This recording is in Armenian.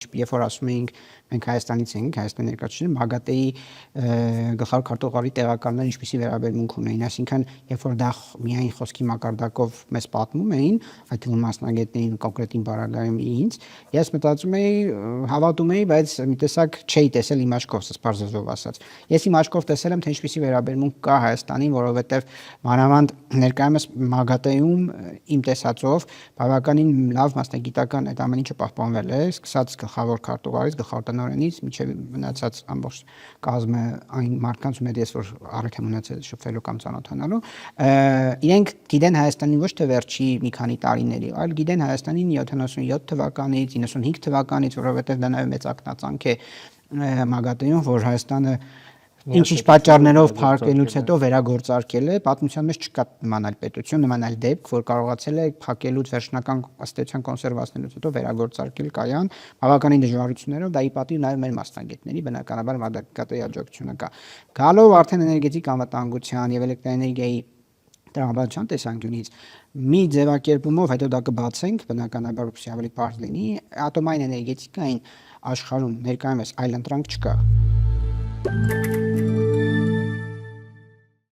Երբ որ ասում էինք մենք Հայաստանից ենք, Հայաստանի ներկայացուցիչները ՄԱԳԱՏԷ-ի գլխավոր քարտուղարի տեղակալները ինչպիսի վերաբերմունք ունեին, այսինքն երբ որ դա միայն խոսքի մակարդակով մեզ պատմում էին, այդ թվում մասնագետներին կոնկրետ իմ բարակայում ինձ, ես մտածում էի, հավատում էի, բայց մի տեսակ չէի տեսել իմ աչքով, սպառզով ասած։ Ես իմ աչքով տեսել եմ, թե ինչպիսի վերաբերմունք կա Հայաստանին, որովհետև մանավանդ ներկայումս ՄԱԳԱՏԷ-ում իմ տեսածով բավականին լավ մասնագիտական այդ ամեն ինչը պահպանվել է, սկսած գլխավոր քարտուղարից, գլխավոր տնօրենից մինչև մնացած ամբողջ կազմը այն մարդկանց ում ես որ առիթ եմ ունեցել շփվելու կամ ծանոթանալու, իրենք գիտեն Հայաստանին ոչ թե վերջի մի քանի տարիների, այլ գիտեն Հայաստանին 77 թվականից, 95 թվականից, որովհետև դա նաև մեծ ակնածանք է ՄԱԳԱՏԷ-ում, որ Հայաստանը ինչ-ինչ պատճառներով փակելուց հետո վերագործարկել է, պատմության մեջ չկա նման այլ պետություն, նման այլ դեպք, որ կարողացել է փակելուց վերջնական ըստ էության կոնսերվացնելուց հետո վերագործարկել կայան, բավականին դժվարություններով, դա ի պատիվ նաև մեր մասնագետների, բնականաբար ՄԱԳԱՏԷ-ի աջակցությունը կա։ Գալով արդեն էներգետիկ անվտանգության եւ էլեկտրաէներգիայի տրամաբանության տեսանկյունից մի ձևակերպումով, հետո դա կբացենք, բնականաբար որպեսզի ավելի բարձր լինի, ատոմային էներգետիկային աշխարհում ներկայումս այլ ընտրանք չկա։